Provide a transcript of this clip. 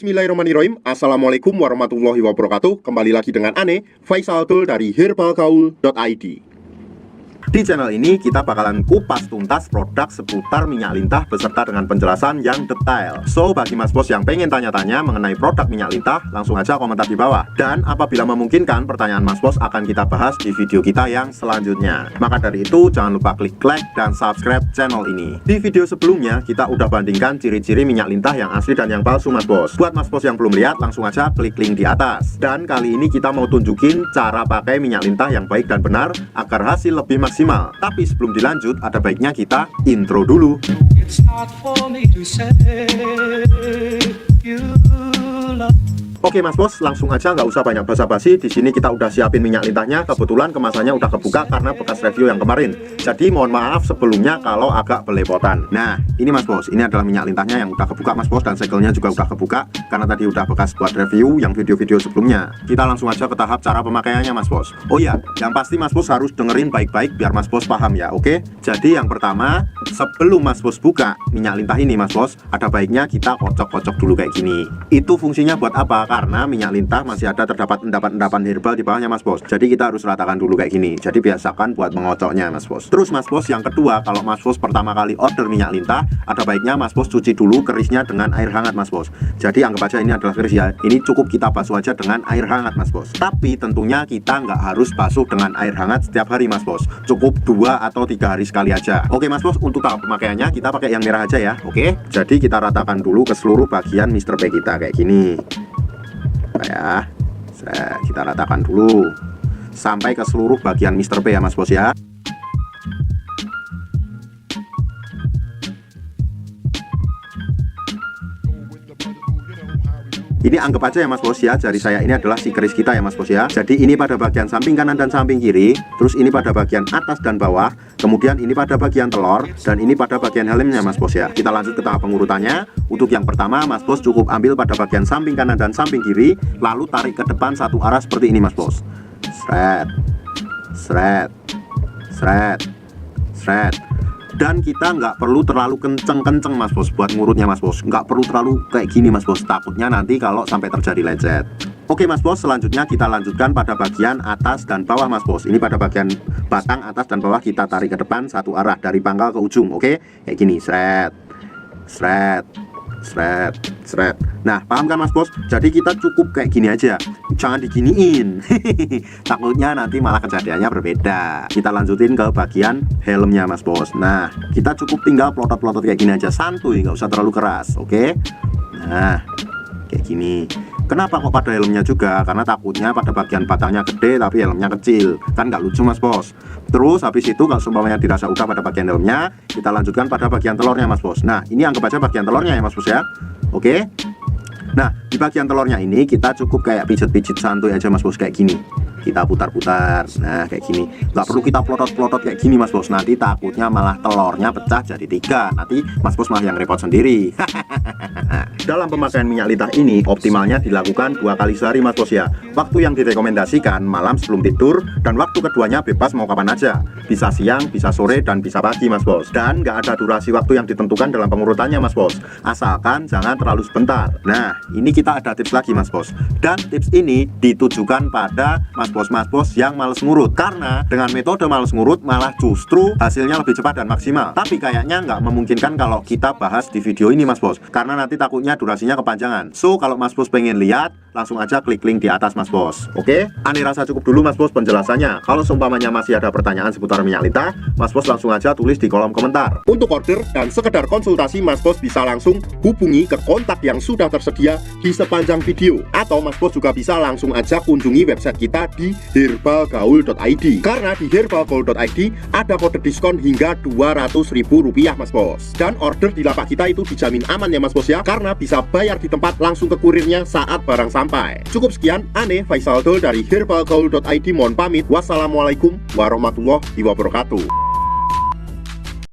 Bismillahirrahmanirrahim. Assalamualaikum warahmatullahi wabarakatuh. Kembali lagi dengan Ane, Faisal Tul dari herbalgaul.id. Di channel ini kita bakalan kupas tuntas produk seputar minyak lintah beserta dengan penjelasan yang detail. So, bagi mas bos yang pengen tanya-tanya mengenai produk minyak lintah, langsung aja komentar di bawah. Dan apabila memungkinkan, pertanyaan mas bos akan kita bahas di video kita yang selanjutnya. Maka dari itu, jangan lupa klik like dan subscribe channel ini. Di video sebelumnya, kita udah bandingkan ciri-ciri minyak lintah yang asli dan yang palsu mas bos. Buat mas bos yang belum lihat, langsung aja klik link di atas. Dan kali ini kita mau tunjukin cara pakai minyak lintah yang baik dan benar agar hasil lebih maksimal. Tapi sebelum dilanjut, ada baiknya kita intro dulu. Oke mas bos, langsung aja nggak usah banyak basa-basi. Di sini kita udah siapin minyak lintahnya. Kebetulan kemasannya udah kebuka karena bekas review yang kemarin. Jadi mohon maaf sebelumnya kalau agak belepotan. Nah, ini mas bos, ini adalah minyak lintahnya yang udah kebuka mas bos, dan segelnya juga udah kebuka karena tadi udah bekas buat review yang video-video sebelumnya. Kita langsung aja ke tahap cara pemakaiannya mas bos. Oh ya, yang pasti mas bos harus dengerin baik-baik biar mas bos paham ya, oke? Jadi yang pertama, sebelum mas bos buka minyak lintah ini mas bos, ada baiknya kita kocok-kocok dulu kayak gini. Itu fungsinya buat apa? Karena minyak lintah masih ada terdapat endapan-endapan herbal di bawahnya mas bos. Jadi kita harus ratakan dulu kayak gini. Jadi biasakan buat mengocoknya mas bos. Terus mas bos, yang kedua, kalau mas bos pertama kali order minyak lintah, ada baiknya mas bos cuci dulu kerisnya dengan air hangat mas bos. Jadi anggap aja ini adalah keris ya. Ini cukup kita basuh aja dengan air hangat mas bos. Tapi tentunya kita nggak harus basuh dengan air hangat setiap hari mas bos. Cukup 2 atau 3 hari sekali aja. Oke mas bos, untuk tahap pemakaiannya kita pakai yang merah aja ya. Oke. Jadi kita ratakan dulu ke seluruh bagian Mr. P kita kayak gini. Ya, kita ratakan dulu sampai ke seluruh bagian Mr. P ya mas bos ya. Ini anggap aja ya mas bos ya, jari saya ini adalah si keris kita ya mas bos ya. Jadi ini pada bagian samping kanan dan samping kiri, terus ini pada bagian atas dan bawah, kemudian ini pada bagian telur, dan ini pada bagian helmnya mas bos ya. Kita lanjut ke tahap pengurutannya. Untuk yang pertama mas bos cukup ambil pada bagian samping kanan dan samping kiri, lalu tarik ke depan satu arah seperti ini mas bos. Sret, sret, sret, sret. Dan kita nggak perlu terlalu kenceng-kenceng mas bos buat ngurutnya mas bos. Nggak perlu terlalu kayak gini mas bos, takutnya nanti kalau sampai terjadi lecet. Oke mas bos, selanjutnya kita lanjutkan pada bagian atas dan bawah mas bos. Ini pada bagian batang atas dan bawah kita tarik ke depan satu arah dari pangkal ke ujung. Oke, kayak gini, sret, sret, sret, sret. Nah, paham kan mas bos? Jadi kita cukup kayak gini aja, jangan diginiin. Takutnya nanti malah kejadiannya berbeda. Kita lanjutin ke bagian helmnya mas bos. Nah, kita cukup tinggal plotot-plotot kayak gini aja, santuy, nggak usah terlalu keras. Oke. Nah, kayak gini. Kenapa kok pada helmnya juga? Karena takutnya pada bagian batangnya gede tapi helmnya kecil, kan nggak lucu mas bos. Terus habis itu kalau seumpamanya dirasa udah pada bagian helmnya, kita lanjutkan pada bagian telurnya mas bos. Nah, ini anggap aja bagian telurnya ya mas bos ya. Oke. Nah, di bagian telurnya ini kita cukup kayak pijit-pijit santuy aja mas bos, kayak gini. Kita putar-putar, nah kayak gini. Nggak perlu kita plotot-plotot kayak gini mas bos, nanti takutnya malah telurnya pecah jadi 3. Nanti mas bos malah yang repot sendiri. Dalam pemakaian minyak lintah ini optimalnya dilakukan 2 kali sehari mas bos ya. Waktu yang direkomendasikan malam sebelum tidur, dan waktu keduanya bebas mau kapan aja. Bisa siang, bisa sore, dan bisa pagi mas bos. Dan nggak ada durasi waktu yang ditentukan dalam pengurutannya mas bos, asalkan jangan terlalu sebentar. Nah, ini kita ada tips lagi mas bos. Dan tips ini ditujukan pada mas bos yang males ngurut, karena dengan metode males ngurut malah justru hasilnya lebih cepat dan maksimal. Tapi kayaknya nggak memungkinkan kalau kita bahas di video ini mas bos, karena nanti takutnya durasinya kepanjangan. So kalau mas bos pengen lihat, langsung aja klik link di atas mas bos. Oke, Ane rasa cukup dulu mas bos penjelasannya. Kalau seumpamanya masih ada pertanyaan seputar minyak lintah, mas bos langsung aja tulis di kolom komentar. Untuk order dan sekedar konsultasi, mas bos bisa langsung hubungi ke kontak yang sudah tersedia di sepanjang video, atau mas bos juga bisa langsung aja kunjungi website kita di herbalgaul.id. Karena di herbalgaul.id ada kode diskon hingga Rp200.000 mas bos. Dan order di lapak kita itu dijamin aman ya mas bos ya, karena bisa bayar di tempat langsung ke kurirnya saat barang sampai. Cukup sekian, Ane Faisal Tul dari herbalgaul.id mohon pamit. Wassalamualaikum warahmatullahi wabarakatuh.